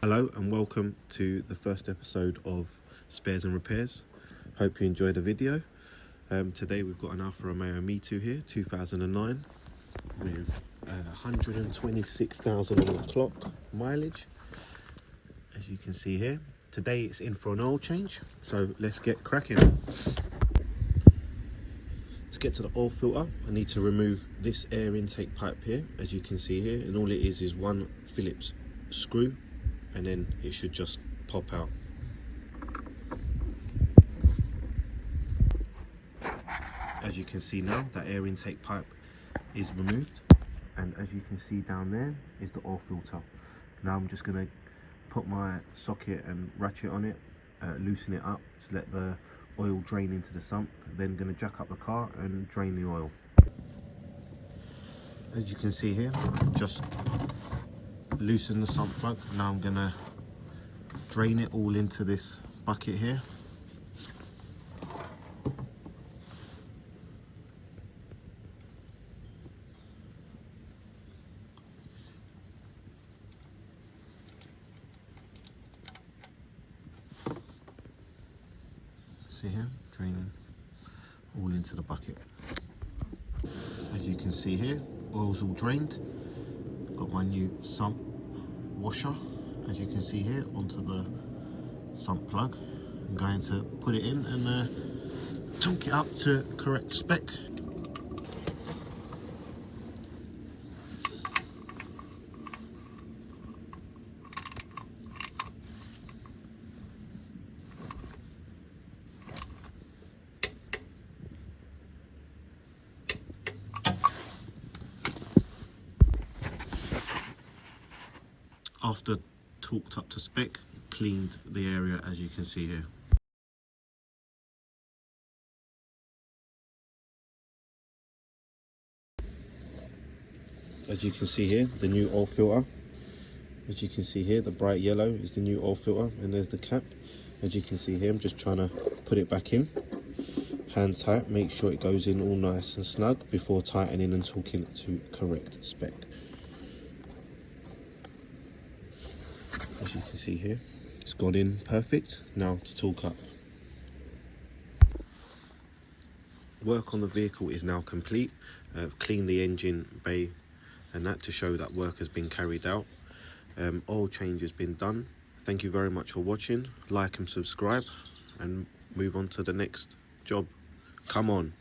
Hello and welcome to the first episode of Spares and Repairs. Hope you enjoyed the video. Today we've got an Alfa Romeo mito here, 2009, with 126,000 on the clock mileage, as you can see here. Today it's in for an oil change, so let's get cracking. To get to the oil filter, I need to remove this air intake pipe here, as you can see here, and all it is one Phillips screw, and then it should just pop out. As you can see now, that air intake pipe is removed, and as you can see down there is the oil filter. Now I'm just going to put my socket and ratchet on it, loosen it up to let the oil drain into the sump, then going to jack up the car and drain the oil. As you can see here, just loosen the sump plug. Now I'm going to drain it all into this bucket here. See here, draining all into the bucket. As you can see here, oil's all drained. Got my new sump washer, as you can see here, onto the sump plug. I'm going to put it in and torque it up to correct spec. After torqued up to spec, cleaned the area, as you can see here. As you can see here, the new oil filter. As you can see here, the bright yellow is the new oil filter, and there's the cap. As you can see here, I'm just trying to put it back in. Hand tight, make sure it goes in all nice and snug before tightening and torquing it to correct spec. As you can see here, it's gone in perfect. Now to torque up. Work on the vehicle is now complete. I've cleaned the engine bay and that to show that work has been carried out. Oil change has been done. Thank you very much for watching. Like and subscribe and move on to the next job. Come on.